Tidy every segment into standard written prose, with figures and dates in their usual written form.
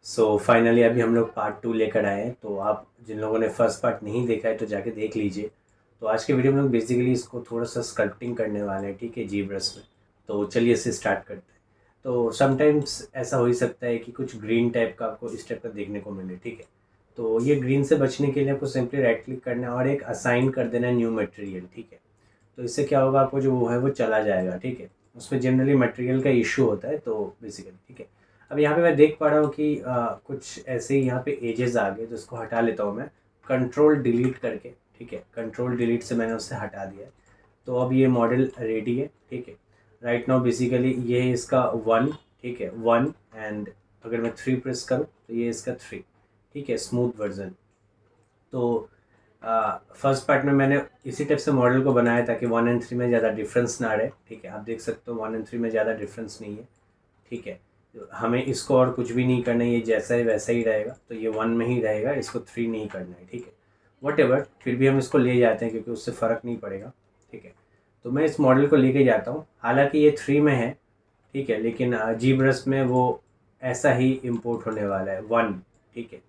So finally अभी हम लोग पार्ट 2 लेकर आए हैं। तो आप जिन लोगों ने फर्स्ट पार्ट नहीं देखा है तो जाके देख लीजिए। तो आज के वीडियो में हम लोग बेसिकली इसको थोड़ा सा स्कल्पटिंग करने वाले हैं, ठीक है, जी ब्रश में। तो चलिए इसे स्टार्ट करते हैं। तो समटाइम्स ऐसा हो ही सकता है कि कुछ ग्रीन टाइप का आपको इस टाइप का देखने को मिले, ठीक है। तो ये ग्रीन से बचने के लिए आपको सिंपली राइट क्लिक करना है और एक असाइन कर देना है न्यू मटेरियल, ठीक है। तो इससे क्या होगा, आपको जो वो है वो चला जाएगा, ठीक है। उसमें जनरली मटेरियल का इशू होता है, तो बेसिकली ठीक है। अब यहाँ पे मैं देख पा रहा हूँ कि कुछ ऐसे ही यहाँ पे एजेस आ गए, तो इसको हटा लेता हूँ मैं कंट्रोल डिलीट करके, ठीक है। कंट्रोल डिलीट से मैंने उससे हटा दिया है। तो अब ये मॉडल रेडी है, ठीक है। राइट नाउ बेसिकली ये है इसका 1, ठीक है, 1। एंड अगर मैं 3 प्रेस करूँ तो ये इसका 3, ठीक है, स्मूथ वर्जन। तो फर्स्ट पार्ट में मैंने इसी टाइप से मॉडल को बनाया ताकि 1 एंड 3 में ज़्यादा डिफरेंस ना रहे, ठीक है। आप देख सकते हो 1 एंड 3 में ज़्यादा डिफरेंस नहीं है, ठीक है। हमें इसको और कुछ भी नहीं करना है, ये जैसा है वैसा ही रहेगा। तो ये 1 में ही रहेगा, इसको 3 नहीं करना है, ठीक है। वट फिर भी हम इसको ले जाते हैं क्योंकि उससे फ़र्क नहीं पड़ेगा, ठीक है। तो मैं इस मॉडल को लेके जाता हूँ, हालांकि ये 3 में है, ठीक है, लेकिन जी ब्रश में वो ऐसा ही इम्पोर्ट होने वाला है 1, ठीक है।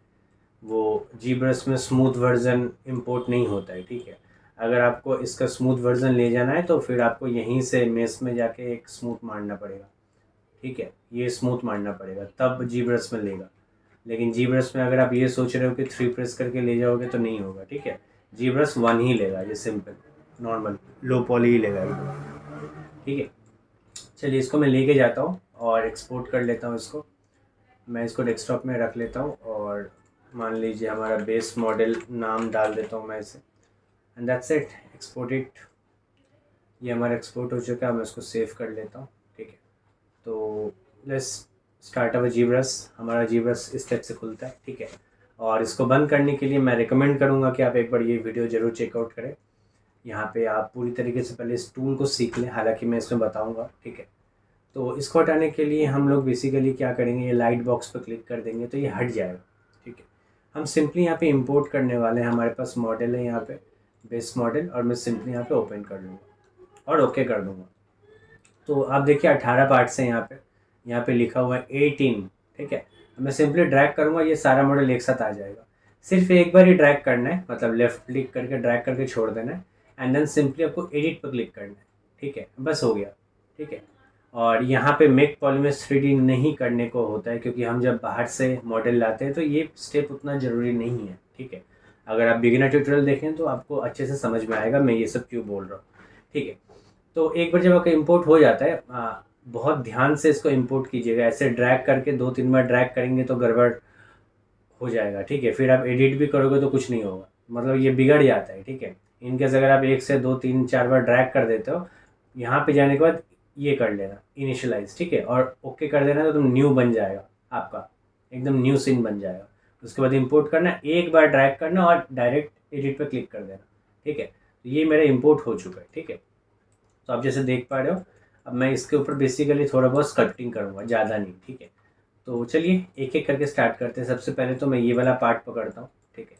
वो जी ब्रश में स्मूथ वर्ज़न इंपोर्ट नहीं होता है, ठीक है। अगर आपको इसका स्मूथ वर्ज़न ले जाना है तो फिर आपको यहीं से मेस में जाके एक स्मूथ मारना पड़ेगा, ठीक है। ये स्मूथ मारना पड़ेगा तब जी ब्रश में लेगा। लेकिन जी ब्रश में अगर आप ये सोच रहे हो कि 3 प्रेस करके ले जाओगे तो नहीं होगा, ठीक है। जी ब्रश 1 ही लेगा, ये सिंपल नॉर्मल लो पॉली ही लेगा ये, ठीक है। चलिए इसको मैं लेके जाता हूँ और एक्सपोर्ट कर लेता हूँ इसको। मैं इसको डेस्कटॉप में रख लेता हूँ और मान लीजिए हमारा बेस मॉडल नाम डाल देता हूँ मैं इसे, and that's it, export it. ये हमारा एक्सपोर्ट हो चुका है, मैं इसको सेव कर लेता हूँ, ठीक है। तो let's start our G brush. हमारा जी ब्रश इस टाइप से खुलता है, ठीक है। और इसको बंद करने के लिए मैं रिकमेंड करूँगा कि आप एक बार ये वीडियो ज़रूर चेकआउट करें। यहाँ पे आप पूरी तरीके से पहले इस टूल को सीख लें, हालांकि मैं इसमें बताऊँगा, ठीक है। तो इसको हटाने के लिए हम लोग बेसिकली क्या करेंगे, ये लाइट बॉक्स पर क्लिक कर देंगे तो ये हट जाएगा, ठीक है। हम सिंपली यहाँ पे इंपोर्ट करने वाले हैं, हमारे पास मॉडल है यहाँ पे बेस मॉडल, और मैं सिंपली यहाँ पे ओपन कर लूँगा और ओके कर दूँगा। तो आप देखिए 18 पार्ट्स हैं यहाँ पे लिखा हुआ है 18, ठीक है। मैं सिंपली ड्रैग करूँगा, ये सारा मॉडल एक साथ आ जाएगा। सिर्फ एक बार ही ड्रैग करना है, मतलब लेफ्ट क्लिक करके ड्रैग करके छोड़ देना है, एंड देन सिंपली आपको एडिट पर क्लिक करना है, ठीक है, बस हो गया, ठीक है। और यहाँ पे मेक पॉलीमेश 3D नहीं करने को होता है क्योंकि हम जब बाहर से मॉडल लाते हैं तो ये स्टेप उतना ज़रूरी नहीं है, ठीक है। अगर आप बिगिनर ट्यूटोरियल देखें तो आपको अच्छे से समझ में आएगा मैं ये सब क्यों बोल रहा हूँ, ठीक है। तो एक बार जब आपका इंपोर्ट हो जाता है, बहुत ध्यान से इसको इंपोर्ट कीजिएगा। ऐसे ड्रैग करके 2-3 बार ड्रैग करेंगे तो गड़बड़ हो जाएगा, ठीक है। फिर आप एडिट भी करोगे तो कुछ नहीं होगा, मतलब ये बिगड़ जाता है, ठीक है। इनकेस अगर आप 1 से 2 3 4 बार ड्रैग कर देते हो, यहाँ पे जाने के बाद ये कर लेना इनिशियलाइज, ठीक है, और ओके कर देना तो तुम न्यू बन जाएगा, आपका एकदम न्यू सीन बन जाएगा। उसके बाद इंपोर्ट करना, एक बार ड्रैग करना और डायरेक्ट एडिट पर क्लिक कर देना, ठीक है। तो ये मेरा इंपोर्ट हो चुका है, ठीक है। तो आप जैसे देख पा रहे हो, अब मैं इसके ऊपर बेसिकली थोड़ा बहुत स्कल्पटिंग करूँगा, ज़्यादा नहीं, ठीक है। तो चलिए एक एक करके स्टार्ट करते हैं। सबसे पहले तो मैं ये वाला पार्ट पकड़ता हूँ, ठीक है।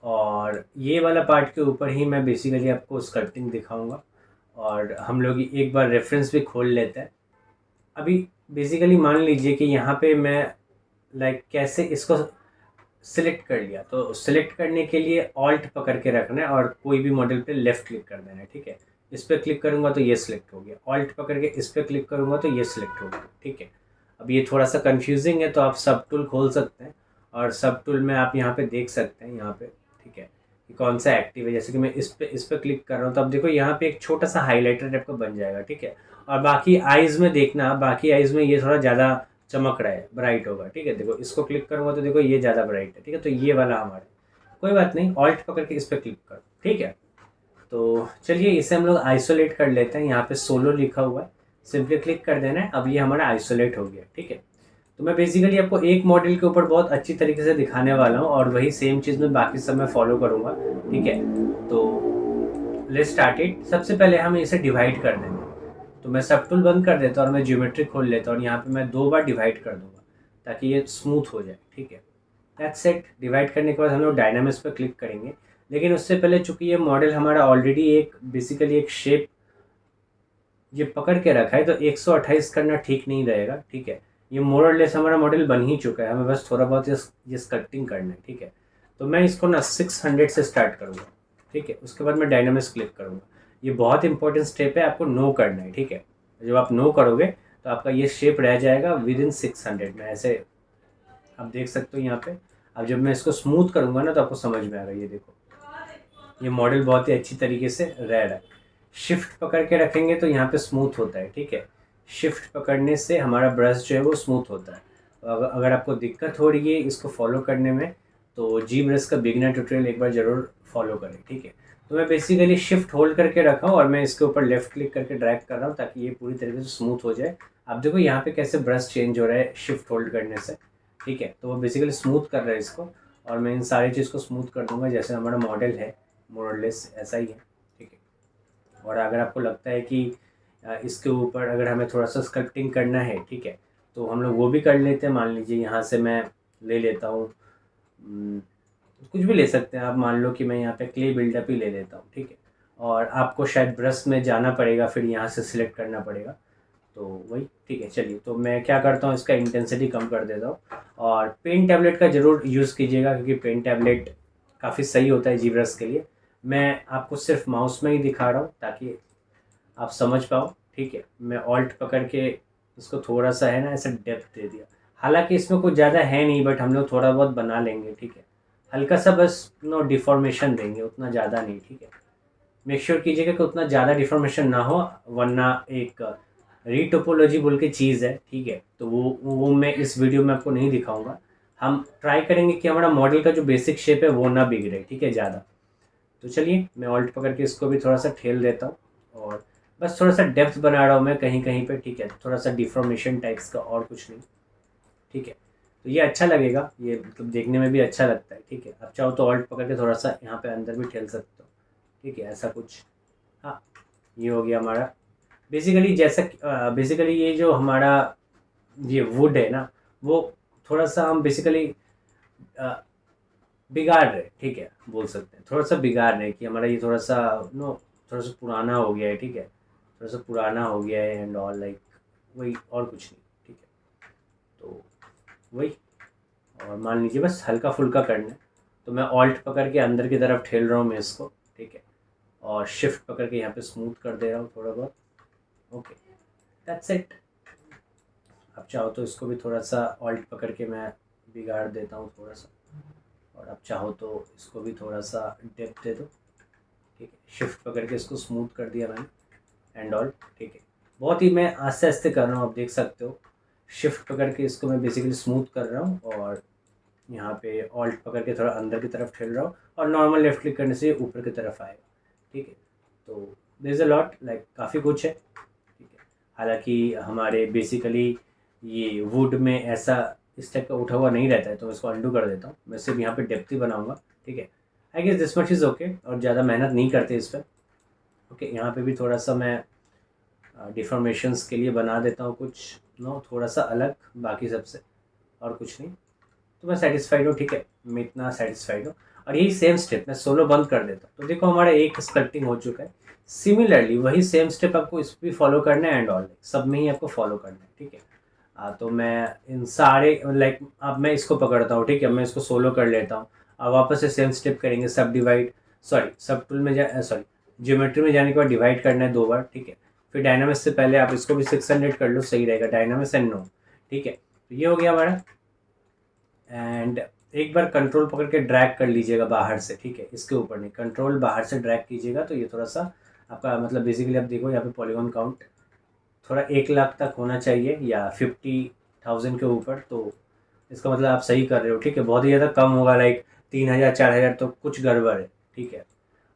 और ये वाला पार्ट के ऊपर ही मैं बेसिकली आपको स्कल्पटिंग दिखाऊंगा। और हम लोग एक बार रेफरेंस भी खोल लेते हैं। अभी बेसिकली मान लीजिए कि यहाँ पे मैं कैसे इसको सिलेक्ट कर लिया, तो सिलेक्ट करने के लिए ऑल्ट पकड़ के रखना है और कोई भी मॉडल पे लेफ़्ट क्लिक कर देना है, ठीक है। इस पर क्लिक करूँगा तो ये सिलेक्ट हो गया, ऑल्ट पकड़ के इस पर क्लिक करूँगा तो ये सिलेक्ट हो गया, ठीक है। अब ये थोड़ा सा कंफ्यूजिंग है तो आप सब टूल खोल सकते हैं और सब टूल में आप यहाँ पे देख सकते हैं, यहाँ पे, ठीक है, कि कौन सा एक्टिव है। जैसे कि मैं इस पर क्लिक कर रहा हूँ तो अब देखो यहाँ पे एक छोटा सा हाईलाइटर टाइप का बन जाएगा, ठीक है। और बाकी आइज़ में देखना, बाकी आइज़ में ये थोड़ा ज़्यादा चमक रहा है, ब्राइट होगा, ठीक है। देखो इसको क्लिक करूँगा तो देखो ये ज़्यादा ब्राइट है, ठीक है। तो ये वाला हमारा, कोई बात नहीं, ऑल्ट पकड़ के इस पर क्लिक करो, ठीक है। तो चलिए इसे हम लोग आइसोलेट कर लेते हैं। यहाँ पे सोलो लिखा हुआ है, सिंपली क्लिक कर देना है। अब ये हमारा आइसोलेट हो गया, ठीक है। तो मैं बेसिकली आपको एक मॉडल के ऊपर बहुत अच्छी तरीके से दिखाने वाला हूँ और वही सेम चीज़ मैं बाकी सब में फॉलो करूँगा, ठीक है। तो लेट्स स्टार्ट इट। सबसे पहले हम इसे डिवाइड कर देंगे। तो मैं सब टूल बंद कर देता हूँ और मैं ज्योमेट्री खोल लेता हूँ और यहाँ पे मैं 2 बार डिवाइड कर दूंगा ताकि ये स्मूथ हो जाए, ठीक है। That's it. डिवाइड करने के बाद हम लोग डायनामिक्स पर क्लिक करेंगे। लेकिन उससे पहले चूंकि ये मॉडल हमारा ऑलरेडी एक बेसिकली एक शेप ये पकड़ के रखा है तो 128 करना ठीक नहीं रहेगा, ठीक है। ये मोर और लेस हमारा मॉडल बन ही चुका है, हमें बस थोड़ा बहुत ये स्कल्पटिंग करना है, ठीक है। तो मैं इसको ना 600 से स्टार्ट करूँगा, ठीक है। उसके बाद मैं डायनामिक्स क्लिक करूँगा। ये बहुत इंपॉर्टेंट स्टेप है, आपको नो करना है, ठीक है। जब आप नो करोगे तो आपका ये शेप रह जाएगा विद इन 600 में, ऐसे आप देख सकते हो यहाँ पे। अब जब मैं इसको स्मूथ करूँगा ना तो आपको समझ में आएगा। ये देखो, ये मॉडल बहुत ही अच्छी तरीके से रह रहा है। शिफ्ट पकड़ के रखेंगे तो यहाँ पे स्मूथ होता है, ठीक है। शिफ्ट पकड़ने से हमारा ब्रश जो है वो स्मूथ होता है। अगर आपको दिक्कत हो रही है इसको फॉलो करने में तो जी ब्रश का बिगिनर ट्यूटोरियल एक बार ज़रूर फॉलो करें, ठीक है। तो मैं बेसिकली शिफ्ट होल्ड करके रखा हूँ और मैं इसके ऊपर लेफ्ट क्लिक करके ड्रैग कर रहा हूँ ताकि ये पूरी तरीके से स्मूथ हो जाए। आप देखो यहाँ पे कैसे ब्रश चेंज हो रहा है शिफ्ट होल्ड करने से, ठीक है। तो वो बेसिकली स्मूथ कर रहा है इसको, और मैं इन सारी चीज़ को स्मूथ कर दूंगा जैसे हमारा मॉडल है, मोर और लेस ऐसा ही है, ठीक है। और अगर आपको लगता है कि इसके ऊपर अगर हमें थोड़ा सा स्कल्पटिंग करना है, ठीक है, तो हम लोग वो भी कर लेते हैं। मान लीजिए यहाँ से मैं ले लेता हूँ, कुछ भी ले सकते हैं आप। मान लो कि मैं यहाँ पे क्ले बिल्डअप ही ले लेता हूँ, ठीक है। और आपको शायद ब्रश में जाना पड़ेगा, फिर यहाँ से सिलेक्ट करना पड़ेगा, तो वही, ठीक है। चलिए, तो मैं क्या करता हूँ, इसका इंटेंसिटी कम कर देता हूँ। और पेन टैबलेट का ज़रूर यूज़ कीजिएगा क्योंकि पेन टैबलेट काफ़ी सही होता है जी ब्रश के लिए। मैं आपको सिर्फ माउस में ही दिखा रहा हूँ ताकि आप समझ पाओ, ठीक है। मैं ऑल्ट पकड़ के इसको थोड़ा सा है ना ऐसा डेप्थ दे दिया। हालांकि इसमें कुछ ज़्यादा है नहीं, बट हम लोग थोड़ा बहुत बना लेंगे, ठीक है। हल्का सा बस नो डिफॉर्मेशन देंगे, उतना ज़्यादा नहीं, ठीक है। मेक श्योर कीजिएगा कि उतना ज़्यादा डिफॉर्मेशन ना हो, वरना एक रीटोपोलॉजी बोल के चीज़ है, ठीक है। तो वो मैं इस वीडियो में आपको नहीं दिखाऊंगा। हम ट्राई करेंगे कि हमारा मॉडल का जो बेसिक शेप है वो ना बिगड़े, ठीक है, ज़्यादा। तो चलिए, मैं ऑल्ट पकड़ के इसको भी थोड़ा सा ठेल देता हूँ और बस थोड़ा सा डेप्थ बना रहा हूँ मैं कहीं कहीं पे, ठीक है। थोड़ा सा डिफॉर्मेशन टाइप्स का, और कुछ नहीं, ठीक है। तो ये अच्छा लगेगा, ये मतलब देखने में भी अच्छा लगता है, ठीक है। आप चाहो तो ऑल्ट पकड़ के थोड़ा सा यहाँ पे अंदर भी ठेल सकते हो, ठीक है, ऐसा कुछ। हाँ, ये हो गया हमारा बेसिकली। जैसा बेसिकली ये जो हमारा ये वुड है ना, वो थोड़ा सा हम बेसिकली बिगाड़ रहे, ठीक है, बोल सकते हैं। थोड़ा सा बिगाड़ रहे कि हमारा ये थोड़ा सा नो थोड़ा सा पुराना हो गया है, ठीक है। थोड़ा सा पुराना हो गया है एंड ऑल, लाइक वही, और कुछ नहीं, ठीक है। तो वही, और मान लीजिए बस हल्का फुल्का करना है तो मैं ऑल्ट पकड़ के अंदर की तरफ ठेल रहा हूँ मैं इसको, ठीक है। और शिफ्ट पकड़ के यहाँ पे स्मूथ कर दे रहा हूँ थोड़ा बहुत, ओके, दैट्स इट। आप चाहो तो इसको भी थोड़ा सा ऑल्ट पकड़ के मैं बिगाड़ देता हूँ थोड़ा सा, और आप चाहो तो इसको भी थोड़ा सा डेप्थ दे दो, ठीक है। शिफ्ट पकड़ के इसको स्मूथ कर दिया मैंने एंड ऑल, ठीक है। बहुत ही मैं आस्ते आस्ते कर रहा हूँ, आप देख सकते हो। शिफ्ट पकड़ के इसको मैं बेसिकली स्मूथ कर रहा हूँ और यहाँ पे ऑल्ट पकड़ के थोड़ा अंदर की तरफ ठेल रहा हूँ, और नॉर्मल लेफ्ट क्लिक करने से ऊपर की तरफ आएगा, ठीक है। तो there is a lot, like काफ़ी कुछ है, ठीक है। हालांकि हमारे बेसिकली ये वुड में ऐसा इस टाइप का उठा हुआ नहीं रहता है, तो मैं इसको अंडू कर देता हूँ। मैं सिर्फ यहाँ पे डेप्थ ही बनाऊँगा, ठीक है। I guess this much is okay, और ज़्यादा मेहनत नहीं करते इस पर, ओके। यहाँ पे भी थोड़ा सा मैं डिफॉर्मेशंस के लिए बना देता हूँ कुछ नो थोड़ा सा अलग बाकी सबसे, और कुछ नहीं। तो मैं सेटिस्फाइड हूँ, ठीक है, मैं इतना सेटिस्फाइड हूँ। और यही सेम स्टेप मैं सोलो बंद कर देता हूँ, तो देखो हमारा एक स्कल्पटिंग हो चुका है। सिमिलरली वही सेम स्टेप आपको इस भी फॉलो करना है एंड ऑल, सब में ही आपको फॉलो करना है, ठीक है। तो मैं इन सारे लाइक अब मैं इसको पकड़ता हूँ, ठीक है, मैं इसको सोलो कर लेता हूँ। अब वापस से सेम स्टेप करेंगे, सब डिवाइड, सॉरी सब टूल में सॉरी ज्योमेट्री में जाने के बाद डिवाइड करना है 2 बार, ठीक है। फिर डायनामिक्स से पहले आप इसको भी 600 कर लो, सही रहेगा, डायनामिक्स एंड नो, ठीक है। तो ये हो गया हमारा। एंड एक बार कंट्रोल पकड़ के ड्रैग कर लीजिएगा बाहर से, ठीक है, इसके ऊपर नहीं, कंट्रोल बाहर से ड्रैग कीजिएगा तो ये थोड़ा सा आपका मतलब बेसिकली आप देखो यहाँ पे पॉलीगॉन काउंट थोड़ा 1 लाख तक होना चाहिए या 50,000 के ऊपर, तो इसका मतलब आप सही कर रहे हो, ठीक है। बहुत ही ज़्यादा कम होगा, लाइक 3,000 4,000 तो कुछ गड़बड़ है, ठीक है।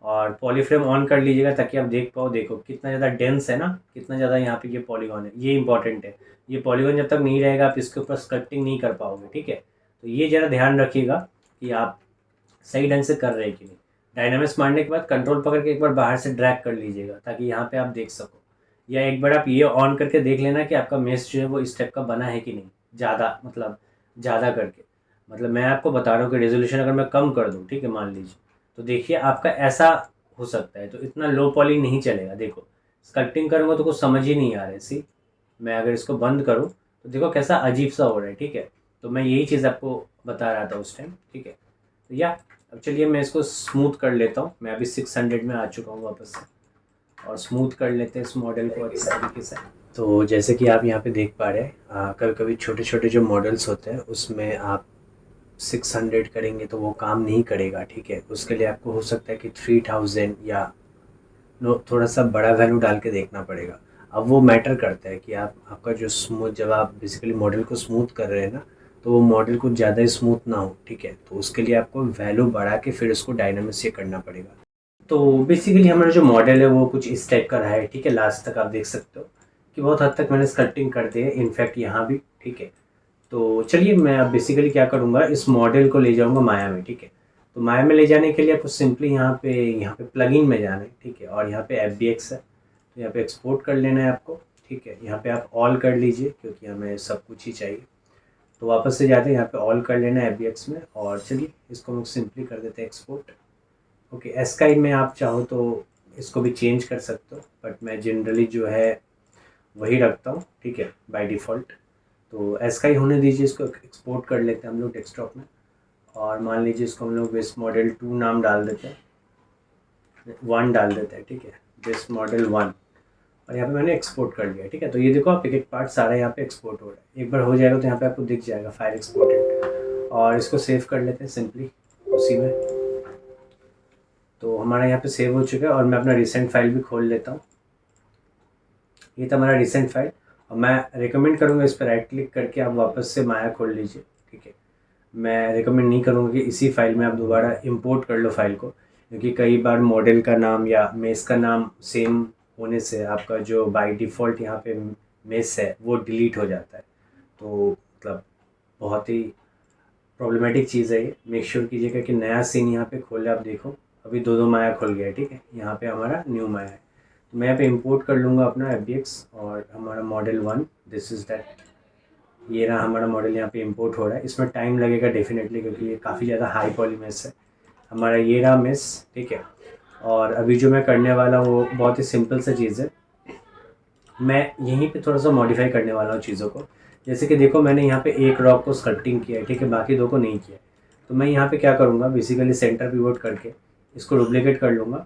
और पॉलीफ्रेम ऑन कर लीजिएगा ताकि आप देख पाओ, देखो कितना ज़्यादा डेंस है ना, कितना ज़्यादा यहाँ पे ये पॉलीगॉन है, ये इंपॉर्टेंट है। ये पॉलीगॉन जब तक नहीं रहेगा आप इसके ऊपर स्कल्पटिंग नहीं कर पाओगे, ठीक है। तो ये ज़रा ध्यान रखिएगा कि आप सही ढंग से कर रहे हैं कि नहीं। डायनामिक्स मारने के बाद कंट्रोल पकड़ के एक बार बाहर से ड्रैग कर लीजिएगा ताकि यहाँ पे आप देख सको, या एक बार आप ये ऑन करके देख लेना कि आपका मेश जो है वो इस टाइप का बना है कि नहीं, ज़्यादा मतलब ज़्यादा करके, मतलब मैं आपको बता रहा हूँ कि रेजोल्यूशन अगर मैं कम कर दूँ, ठीक है, मान लीजिए, तो देखिए आपका ऐसा हो सकता है। तो इतना लो पॉली नहीं चलेगा, देखो स्कल्पटिंग करूँगा तो कुछ समझ ही नहीं आ रहा है। सी मैं अगर इसको बंद करूँ तो देखो कैसा अजीब सा हो रहा है, ठीक है। तो मैं यही चीज़ आपको बता रहा था उस टाइम, ठीक है। तो या अब चलिए मैं इसको स्मूथ कर लेता हूँ। मैं अभी 600 में आ चुका हूँ वापस से, और स्मूथ कर लेते हैं इस मॉडल को अच्छे तरीके से। तो जैसे कि आप यहाँ पे देख पा रहे हैं, कभी कभी छोटे छोटे जो मॉडल्स होते हैं उसमें आप 600 करेंगे तो वो काम नहीं करेगा, ठीक है। उसके लिए आपको हो सकता है कि 3000 या थोड़ा सा बड़ा वैल्यू डाल के देखना पड़ेगा। अब वो मैटर करता है कि आपका जो स्मूथ, जब आप बेसिकली मॉडल को स्मूथ कर रहे हैं ना, तो वो मॉडल कुछ ज़्यादा स्मूथ ना हो, ठीक है। तो उसके लिए आपको वैल्यू बढ़ा के फिर उसको डायनामिक्स से करना पड़ेगा। तो बेसिकली हमारा जो मॉडल है वो कुछ इस टाइप का रहा है, ठीक है। लास्ट तक आप देख सकते हो कि बहुत हद तक मैंने स्कल्पटिंग कर दी है, इनफैक्ट यहाँ भी, ठीक है। तो चलिए मैं अब बेसिकली क्या करूँगा, इस मॉडल को ले जाऊँगा माया में, ठीक है। तो माया में ले जाने के लिए आपको सिंपली यहाँ पे प्लगइन में जाना है, ठीक है। और यहाँ पे FBX है, तो यहाँ पे एक्सपोर्ट कर लेना है आपको, ठीक है। यहाँ पे आप ऑल कर लीजिए क्योंकि हमें सब कुछ ही चाहिए। तो वापस से जाते हैं यहाँ पे ऑल कर लेना है FBX में, और चलिए इसको हम सिंपली कर देते हैं एक्सपोर्ट। ओके, एस्काई में आप चाहो तो इसको भी चेंज कर सकते हो, बट मैं जनरली जो है वही रखता हूँ, ठीक है, बाय डिफ़ॉल्ट। तो एस्काई होने दीजिए, इसको एक्सपोर्ट कर लेते हैं हम लोग डेस्कटॉप में। और मान लीजिए इसको हम लोग बेस मॉडल 2 नाम डाल देते हैं, 1 डाल देते हैं, ठीक है, बेस मॉडल 1। और यहाँ पे मैंने एक्सपोर्ट कर लिया, ठीक है। तो ये देखो आप एक एक पार्ट सारा यहाँ पे एक्सपोर्ट हो रहा है। एक बार हो जाएगा तो यहाँ पे आपको दिख जाएगा फाइल एक्सपोर्टेड, और इसको सेव कर लेते हैं सिंपली उसी में। तो हमारा यहाँ पे सेव हो चुका है, और मैं अपना रिसेंट फाइल भी खोल लेता हूँ। ये था हमारा रिसेंट फाइल, और मैं रिकमेंड करूँगा इस पर राइट क्लिक करके आप वापस से माया खोल लीजिए, ठीक है। मैं रिकमेंड नहीं करूँगा कि इसी फाइल में आप दोबारा इंपोर्ट कर लो फाइल को, क्योंकि कई बार मॉडल का नाम या मेस का नाम सेम होने से आपका जो बाय डिफ़ॉल्ट यहाँ पे मेस है वो डिलीट हो जाता है। तो मतलब बहुत ही प्रॉब्लमेटिक चीज़ है ये। मेक श्योर कीजिएगा कि नया सीन यहाँ पे खोले। आप देखो अभी दो माया खुल गया है, ठीक है। यहाँ पे हमारा न्यू माया है। तो मैं यहाँ पे इंपोर्ट कर लूँगा अपना FBX और हमारा मॉडल 1, दिस इज़ दैट। ये रहा हमारा मॉडल यहाँ पे इंपोर्ट हो रहा है। इसमें टाइम लगेगा डेफिनेटली, क्योंकि ये काफ़ी ज़्यादा हाई पॉली मेस है। हमारा ये रहा मेस, ठीक है। और अभी जो मैं करने वाला हूँ वो बहुत ही सिंपल सा चीज़ है। मैं यहीं पे थोड़ा सा मॉडिफाई करने वाला हूँ चीज़ों को। जैसे कि देखो मैंने यहाँ पे एक रॉक को स्कल्पटिंग किया है, ठीक है, बाकी दो को नहीं किया है। तो मैं यहाँ पे क्या करूँगा, बेसिकली सेंटर पिवोट करके इसको डुप्लीकेट कर लूँगा,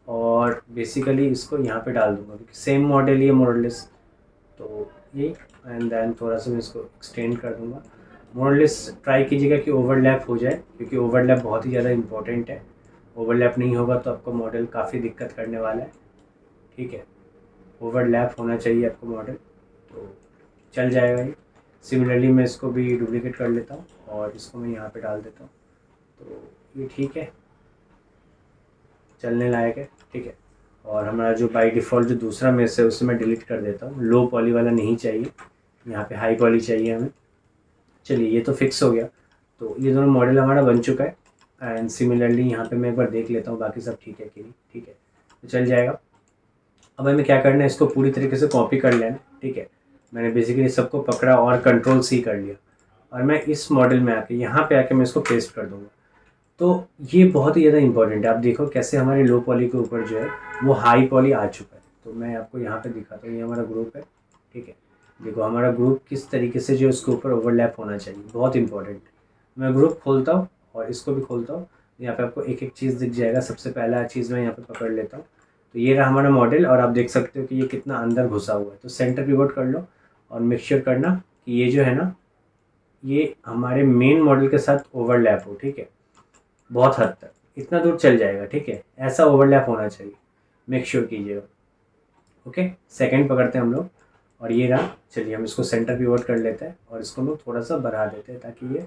और बेसिकली इसको यहाँ पे डाल दूँगा, क्योंकि सेम मॉडल ही है मोरलेस। तो ये एंड देन थोड़ा सा मैं इसको एक्सटेंड कर दूँगा। मोरलेस ट्राई कीजिएगा कि ओवरलैप हो जाए, क्योंकि ओवरलैप बहुत ही ज़्यादा इंपॉर्टेंट है। ओवरलैप नहीं होगा तो आपका मॉडल काफ़ी दिक्कत करने वाला है, ठीक है। ओवरलैप होना चाहिए आपको मॉडल, तो चल जाएगा ये। सिमिलरली मैं इसको भी डुप्लीकेट कर लेता हूँ और इसको मैं यहाँ पे डाल देता हूँ। तो ये ठीक है, चलने लायक है, ठीक है। और हमारा जो बाय डिफ़ॉल्ट जो दूसरा मेस है उसे मैं डिलीट कर देता हूँ। लो पॉली वाला नहीं चाहिए, यहाँ पे हाई पॉली चाहिए हमें। चलिए ये तो फिक्स हो गया। तो ये दोनों मॉडल हमारा बन चुका है। एंड सिमिलरली यहाँ पे मैं एक बार देख लेता हूँ बाकी सब ठीक है कि नहीं, ठीक है, तो चल जाएगा। अब हमें क्या करना है, इसको पूरी तरीके से कॉपी कर लेना, ठीक है। मैंने बेसिकली सबको पकड़ा और कंट्रोल-C कर लिया, और मैं इस मॉडल में आके यहाँ पे आके मैं इसको पेस्ट कर दूँगा। तो ये बहुत ही ज़्यादा इंपॉर्टेंट है। आप देखो कैसे हमारे लो पॉली के ऊपर जो है वो हाई पॉली आ चुका है। तो मैं आपको यहाँ पे दिखाता हूँ, ये हमारा ग्रुप है, ठीक है। देखो हमारा ग्रुप किस तरीके से जो इसके ऊपर ओवरलैप होना चाहिए, बहुत इंपॉर्टेंट है। मैं ग्रुप खोलता हूँ और इसको भी खोलता हूँ, यहाँ पे आपको एक एक चीज़ दिख जाएगा। सबसे पहला चीज़ मैं यहाँ पे पकड़ लेता हूँ। तो ये रहा हमारा मॉडल, और आप देख सकते हो कि ये कितना अंदर घुसा हुआ है। तो सेंटर पिवोट कर लो और मेक श्योर करना कि ये जो है ना, ये हमारे मेन मॉडल के साथ ओवरलैप हो, ठीक है। बहुत हद तक इतना दूर चल जाएगा, ठीक है। ऐसा ओवरलैप होना चाहिए, मेक श्योर कीजिएगा। ओके, सेकंड पकड़ते हैं हम लोग, और ये रहा। चलिए हम इसको सेंटर पिवोट कर लेते हैं और इसको हम लोग थोड़ा सा बढ़ा देते हैं ताकि ये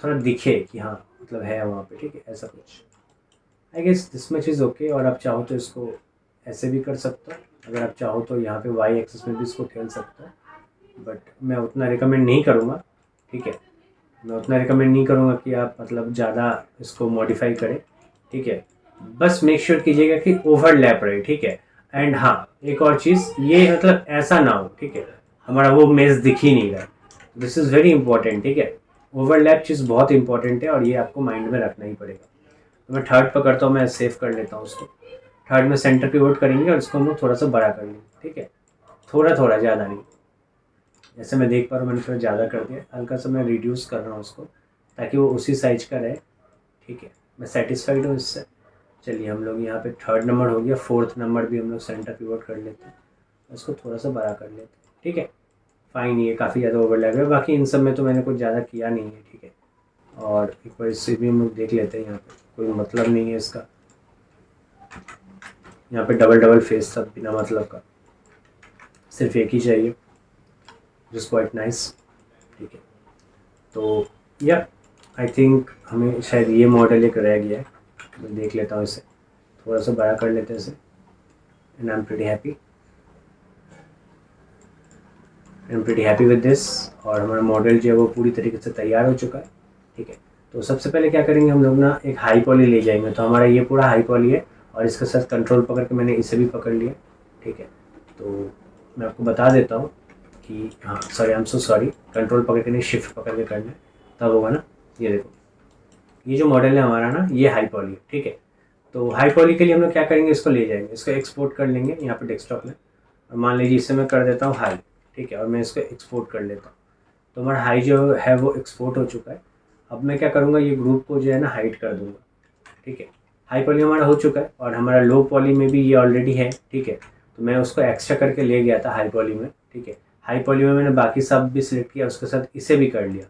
थोड़ा दिखे कि हाँ मतलब है वहाँ पे, ठीक है। ऐसा कुछ I guess this much is okay. और आप चाहो तो इसको ऐसे भी कर सकते हो, अगर आप चाहो तो यहाँ पे वाई एक्सिस में भी इसको खेल सकते हो, बट मैं उतना रिकमेंड नहीं करूँगा, ठीक है। मैं उतना रिकमेंड नहीं करूँगा कि आप मतलब ज़्यादा इसको मॉडिफाई करें, ठीक है। बस मेक श्योर कीजिएगा कि ओवरलैप रहे, ठीक है। एंड हाँ, एक और चीज़, ये मतलब ऐसा ना हो, ठीक है, हमारा वो मेज दिख ही नहीं रहा। दिस इज़ वेरी इंपॉर्टेंट, ठीक है। ओवरलैप चीज़ बहुत इंपॉर्टेंट है, और ये आपको माइंड में रखना ही पड़ेगा। तो मैं थर्ड पकड़ता हूँ, मैं सेव कर लेता हूँ उसको। थर्ड में सेंटर पिवोट करेंगे और इसको हम लोग थोड़ा सा बड़ा कर लेंगे, ठीक है, थोड़ा थोड़ा, ज़्यादा नहीं। जैसे मैं देख पा रहा हूँ मैंने थोड़ा ज़्यादा कर दिया, हल्का सा मैं रिड्यूस कर रहा हूँ उसको ताकि वो उसी साइज का रहे। ठीक है, मैं सेटिस्फाइड हूँ इससे। चलिए हम लोग यहाँ पे 3rd नंबर हो गया, 4th नंबर भी हम लोग सेंटर पिवट कर लेते हैं, उसको थोड़ा सा बड़ा कर लेते हैं। ठीक है, फाइन, ये काफ़ी ज़्यादा ओवरलैप है, बाकी इन सब में तो मैंने कुछ ज़्यादा किया नहीं है। ठीक है, और एक बार इससे भी हम लोग देख लेते हैं, यहाँ पे कोई मतलब नहीं है इसका, यहाँ पे डबल डबल फेस सब बिना मतलब का, सिर्फ एक ही चाहिए, जस्ट क्वाइट नाइस। ठीक है, तो या आई थिंक हमें शायद ये मॉडल एक रह गया है, मैं देख लेता हूँ इसे, थोड़ा सा बड़ा कर लेते हैं इसे, and I am pretty happy with this. और हमारा मॉडल जो है वो पूरी तरीके से तैयार हो चुका है। ठीक है, तो सबसे पहले क्या करेंगे हम लोग ना, एक हाई पॉली ले जाएंगे, तो हमारा ये पूरा हाई पॉली है और इसके साथ कंट्रोल पकड़ के मैंने इसे भी पकड़ लिया। ठीक है, तो मैं आपको बता देता हूँ कि हाँ sorry, I am so sorry, control पकड़ के नहीं, शिफ्ट पकड़ के करना है, तब होगा ना। ये देखो, ये जो मॉडल है हमारा ना, ये हाई पॉली है। ठीक है, तो हाई पॉली के लिए हम लोग क्या करेंगे, इसको ले जाएंगे, इसको एक्सपोर्ट कर लेंगे यहाँ पे डेस्कटॉप में, और मान लीजिए इसे मैं कर देता हूँ हाई। ठीक है, और मैं इसको एक्सपोर्ट कर लेता हूँ, तो हमारा हाई जो है वो एक्सपोर्ट हो चुका है। अब मैं क्या करूँगा, ये ग्रुप को जो है ना हाइड कर दूँगा। ठीक है, हाई पॉली हमारा हो चुका है और हमारा लो पॉली में भी ये ऑलरेडी है। ठीक है, तो मैं उसको एक्स्ट्रा करके ले गया था हाई पॉली में। ठीक है, हाई पॉली में मैंने बाकी सब भी सिलेक्ट किया, उसके साथ इसे भी कर लिया,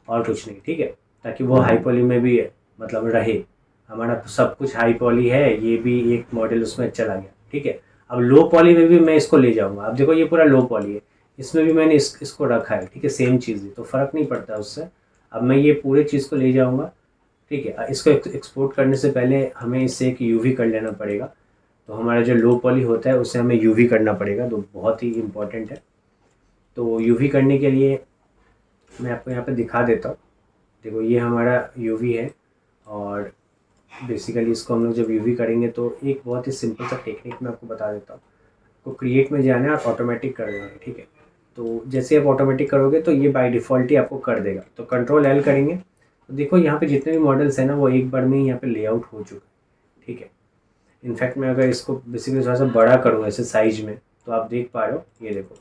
और कुछ नहीं। ठीक है, ताकि वो हाई पॉली में भी मतलब रहे, हमारा सब कुछ हाई पॉली है, ये भी एक मॉडल उसमें चला गया। ठीक है, अब लो पॉली में भी मैं इसको ले जाऊंगा। अब देखो ये पूरा लो पॉली है, इसमें भी मैंने इसको रखा है। ठीक है, सेम चीज़ है, तो फ़र्क नहीं पड़ता उससे। अब मैं ये पूरे चीज़ को ले जाऊंगा। ठीक है, इसको एक्सपोर्ट करने से पहले हमें इससे एक यूवी कर लेना पड़ेगा, तो हमारा जो लो पॉली होता है उसे हमें यूवी करना पड़ेगा, तो बहुत ही इम्पॉर्टेंट है। तो यूवी करने के लिए मैं आपको यहाँ पे दिखा देता हूँ। देखो ये हमारा यूवी है, और बेसिकली इसको हम लोग जब यूवी करेंगे तो एक बहुत ही सिंपल सा टेक्निक मैं आपको बता देता हूँ। आपको क्रिएट में जाना है और ऑटोमेटिक कर देना है। ठीक है, तो जैसे आप ऑटोमेटिक करोगे तो ये बाय डिफ़ॉल्ट ही आपको कर देगा। तो कंट्रोल एल करेंगे तो देखो यहाँ पे जितने भी मॉडल्स हैं ना, वो एक बार में ही यहाँ पे लेआउट हो चुका है। ठीक है, इनफैक्ट मैं अगर इसको बेसिकली थोड़ा सा बड़ा करूँ ऐसे साइज में, तो आप देख पा रहे हो, ये देखो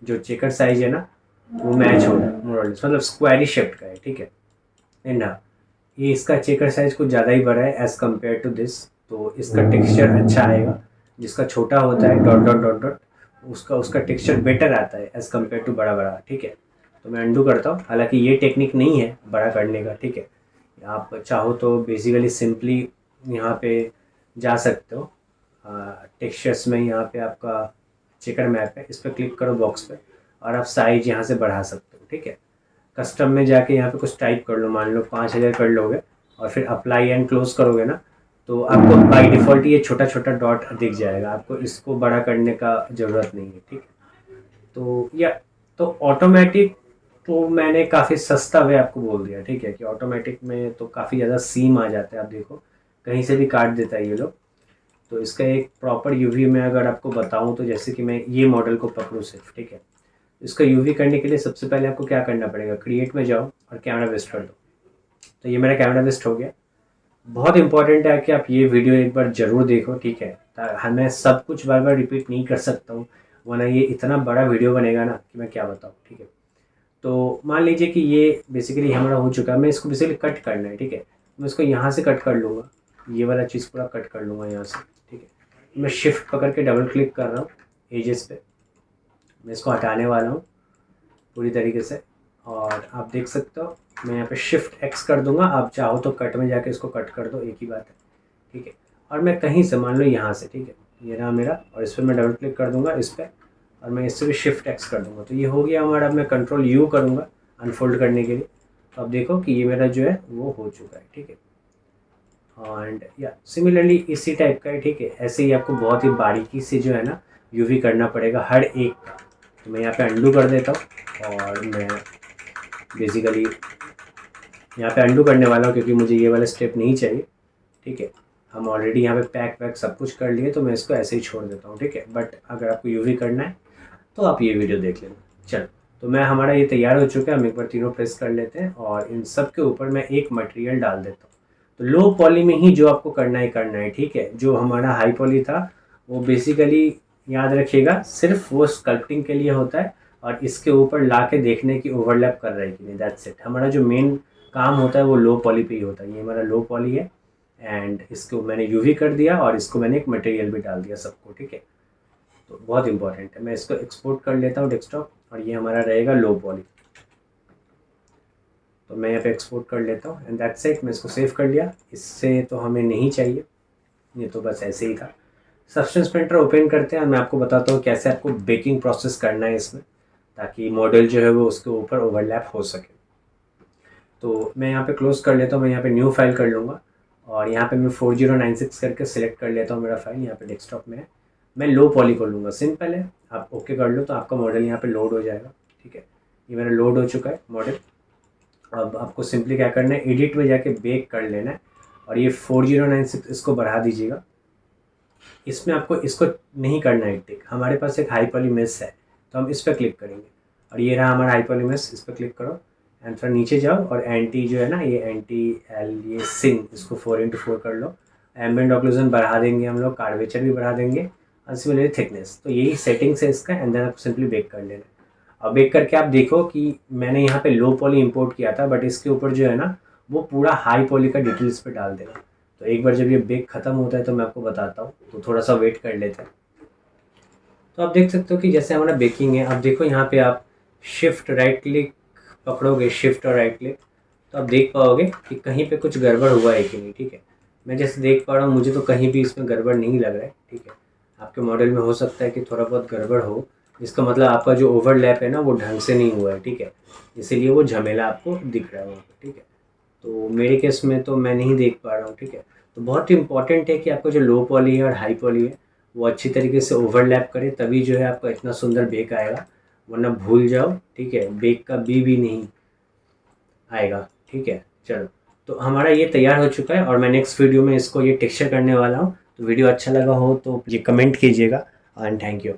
जो चेकर साइज है ना, वो मैच हो रहा है मोरलेस, मतलब स्क्वायरी शेप का है। ठीक है, एंड हाँ, ये इसका चेकर साइज कुछ ज़्यादा ही बड़ा है एज़ कम्पेयर टू दिस, तो इसका टेक्सचर अच्छा आएगा। जिसका छोटा होता है डॉट डॉट डॉट डॉट, उसका टेक्सचर बेटर आता है एज़ कम्पेयर टू बड़ा बड़ा। ठीक है, तो मैं अंडू करता हूँ, हालांकि ये टेक्निक नहीं है बड़ा करने का। ठीक है, आप चाहो तो बेसिकली सिंपली यहाँ पे जा सकते हो, टेक्सचर्स में यहाँ पे आपका चेकर मैप है, इस पर क्लिक करो बॉक्स पे, और आप साइज यहाँ से बढ़ा सकते हो। ठीक है, कस्टम में जाके यहाँ पे कुछ टाइप कर लो, मान लो 5000 कर लोगे, और फिर अप्लाई एंड क्लोज करोगे ना, तो आपको बाय डिफ़ॉल्ट ये छोटा छोटा डॉट दिख जाएगा, आपको इसको बड़ा करने का ज़रूरत नहीं है। ठीक है, तो या तो ऑटोमेटिक, तो मैंने काफ़ी सस्ता वे आपको बोल दिया। ठीक है, कि ऑटोमेटिक में तो काफ़ी ज़्यादा सीम आ जाता है, आप देखो कहीं से भी काट देता है ये लोग। तो इसका एक प्रॉपर यूवी में अगर आपको बताऊं, तो जैसे कि मैं ये मॉडल को पकड़ूँ सिर्फ। ठीक है, इसका यूवी करने के लिए सबसे पहले आपको क्या करना पड़ेगा, क्रिएट में जाओ और कैमरा वेस्ट कर दो। तो ये मेरा कैमरा वेस्ट हो गया। बहुत इंपॉर्टेंट है कि आप ये वीडियो एक बार ज़रूर देखो। ठीक है, मैं सब कुछ बार बार रिपीट नहीं कर सकता हूँ, वरना ये इतना बड़ा वीडियो बनेगा ना कि मैं क्या बताऊँ। ठीक है, तो मान लीजिए कि ये बेसिकली हमारा हो चुका है, मैं इसको बेसिकली कट करना है। ठीक है, मैं इसको यहाँ से कट कर लूँगा, ये वाला चीज़ पूरा कट कर लूँगा यहाँ से। ठीक है, मैं शिफ्ट पकड़ के डबल क्लिक कर रहा हूँ एजेस पे, मैं इसको हटाने वाला हूँ पूरी तरीके से, और आप देख सकते हो मैं यहाँ पे शिफ्ट एक्स कर दूंगा, आप चाहो तो कट में जाके इसको कट कर दो, एक ही बात है। ठीक है, और मैं कहीं से मान लो यहाँ से, ठीक है, ये रहा मेरा, और इस पर मैं डबल क्लिक कर दूंगा इस पर, और मैं इससे भी शिफ्ट एक्स कर दूंगा, तो ये हो गया हमारा। मैं कंट्रोल यू करूँगा अनफोल्ड करने के लिए, तो आप देखो कि ये मेरा जो है वो हो चुका है। ठीक है, एंड या सिमिलरली इसी टाइप का है। ठीक है, ऐसे ही आपको बहुत ही बारीकी से जो है ना यूवी करना पड़ेगा हर एक का। तो मैं यहाँ पे अंडू कर देता हूँ, और मैं बेसिकली यहाँ पे अंडू करने वाला हूँ क्योंकि मुझे ये वाला स्टेप नहीं चाहिए। ठीक है, हम ऑलरेडी यहाँ पे पैक वैक सब कुछ कर लिए, तो मैं इसको ऐसे ही छोड़ देता हूँ। ठीक है, बट अगर आपको यूवी करना है तो आप ये वीडियो देख लेना। चलो, तो मैं हमारा ये तैयार हो चुका है, हम एक बार तीनों प्रेस कर लेते हैं, और इन सब के ऊपर मैं एक मटेरियल डाल देता हूँ। तो लो पॉली में ही जो आपको करना है। ठीक है, जो हमारा हाई पॉली था वो बेसिकली याद रखिएगा सिर्फ वो स्कल्पटिंग के लिए होता है, और इसके ऊपर ला के देखने की ओवरलैप कर रहा है कि नहीं, दैट्स इट। हमारा जो मेन काम होता है वो लो पॉली पे ही होता है। ये हमारा लो पॉली है एंड इसको मैंने यूवी कर दिया और इसको मैंने एक मटेरियल भी डाल दिया सबको, ठीक है। तो बहुत इंपॉर्टेंट है। मैं इसको एक्सपोर्ट कर लेता हूँ डेस्कटॉप और ये हमारा रहेगा लो पॉली। तो मैं यहाँ पे एक्सपोर्ट कर लेता हूँ एंड दैट्स इट। मैं इसको सेव कर लिया। इससे तो हमें नहीं चाहिए, ये तो बस ऐसे ही था। सब्सटेंस प्रिंटर ओपन करते हैं और मैं आपको बताता हूँ कैसे आपको बेकिंग प्रोसेस करना है इसमें, ताकि मॉडल जो है वो उसके ऊपर ओवरलैप हो सके। तो मैं यहाँ पे क्लोज़ कर लेता हूँ। मैं यहाँ पे न्यू फाइल कर लूँगा और यहाँ पे मैं 4096 करके सिलेक्ट कर लेता हूँ। मेरा फाइल यहाँ पे डेस्कटॉप में है। मैं लो पॉली कर लूँगा। सिंपल है, आप ओके कर लो तो आपका मॉडल यहाँ पे लोड हो जाएगा, ठीक है। ये मेरा लोड हो चुका है मॉडल। अब आपको सिंपली क्या करना है, एडिट में जाके बेक कर लेना है और ये 4096 इसको बढ़ा दीजिएगा। इसमें आपको इसको नहीं करना है टिक। हमारे पास एक हाई पॉली मेश है तो हम इस पर क्लिक करेंगे और ये रहा हमारा हाई पॉली मेश। इस पर क्लिक करो एंड थोड़ा नीचे जाओ और एंटी जो है ना, ये एंटी एल, ये सिंग, इसको 4x4 कर लो। एम्बिएंट ऑक्लूजन बढ़ा देंगे हम लोग, कार्वेचर भी बढ़ा देंगे और सिमिलरली थिकनेस। तो यही सेटिंग्स है इसका एंड देन आपको सिंपली बेक कर लेना है। अब बेक करके आप देखो कि मैंने यहाँ पे लो पॉली इंपोर्ट किया था, बट इसके ऊपर जो है ना वो पूरा हाई पॉली का डिटेल्स पे डाल देगा। तो एक बार जब ये बेक ख़त्म होता है तो मैं आपको बताता हूँ, तो थोड़ा सा वेट कर लेते हैं। तो आप देख सकते हो कि जैसे हमारा बेकिंग है। अब देखो यहाँ पे आप शिफ्ट राइट क्लिक पकड़ोगे, शिफ्ट और राइट क्लिक, तो आप देख पाओगे कि कहीं पे कुछ गड़बड़ हुआ है कि नहीं, ठीक है। मैं जैसे देख पा रहा हूँ मुझे तो कहीं भी इसमें गड़बड़ नहीं लग रहा है, ठीक है। आपके मॉडल में हो सकता है कि थोड़ा बहुत गड़बड़ हो, इसका मतलब आपका जो ओवरलैप है ना वो ढंग से नहीं हुआ है, ठीक है। इसीलिए वो झमेला आपको दिख रहा है वहाँ पर, ठीक है। तो मेरे केस में तो मैं नहीं देख पा रहा हूँ, ठीक है। तो बहुत इंपॉर्टेंट है कि आपका जो लो पॉली है और हाई पॉली है वो अच्छी तरीके से ओवरलैप करे, तभी जो है आपका इतना सुंदर बेक आएगा। वरना भूल जाओ, ठीक है, बेक का बी भी नहीं आएगा, ठीक है। चलो, तो हमारा ये तैयार हो चुका है और मैं नेक्स्ट वीडियो में इसको ये टेक्सचर करने वाला हूँ। तो वीडियो अच्छा लगा हो तो ये कमेंट कीजिएगा एंड थैंक यू।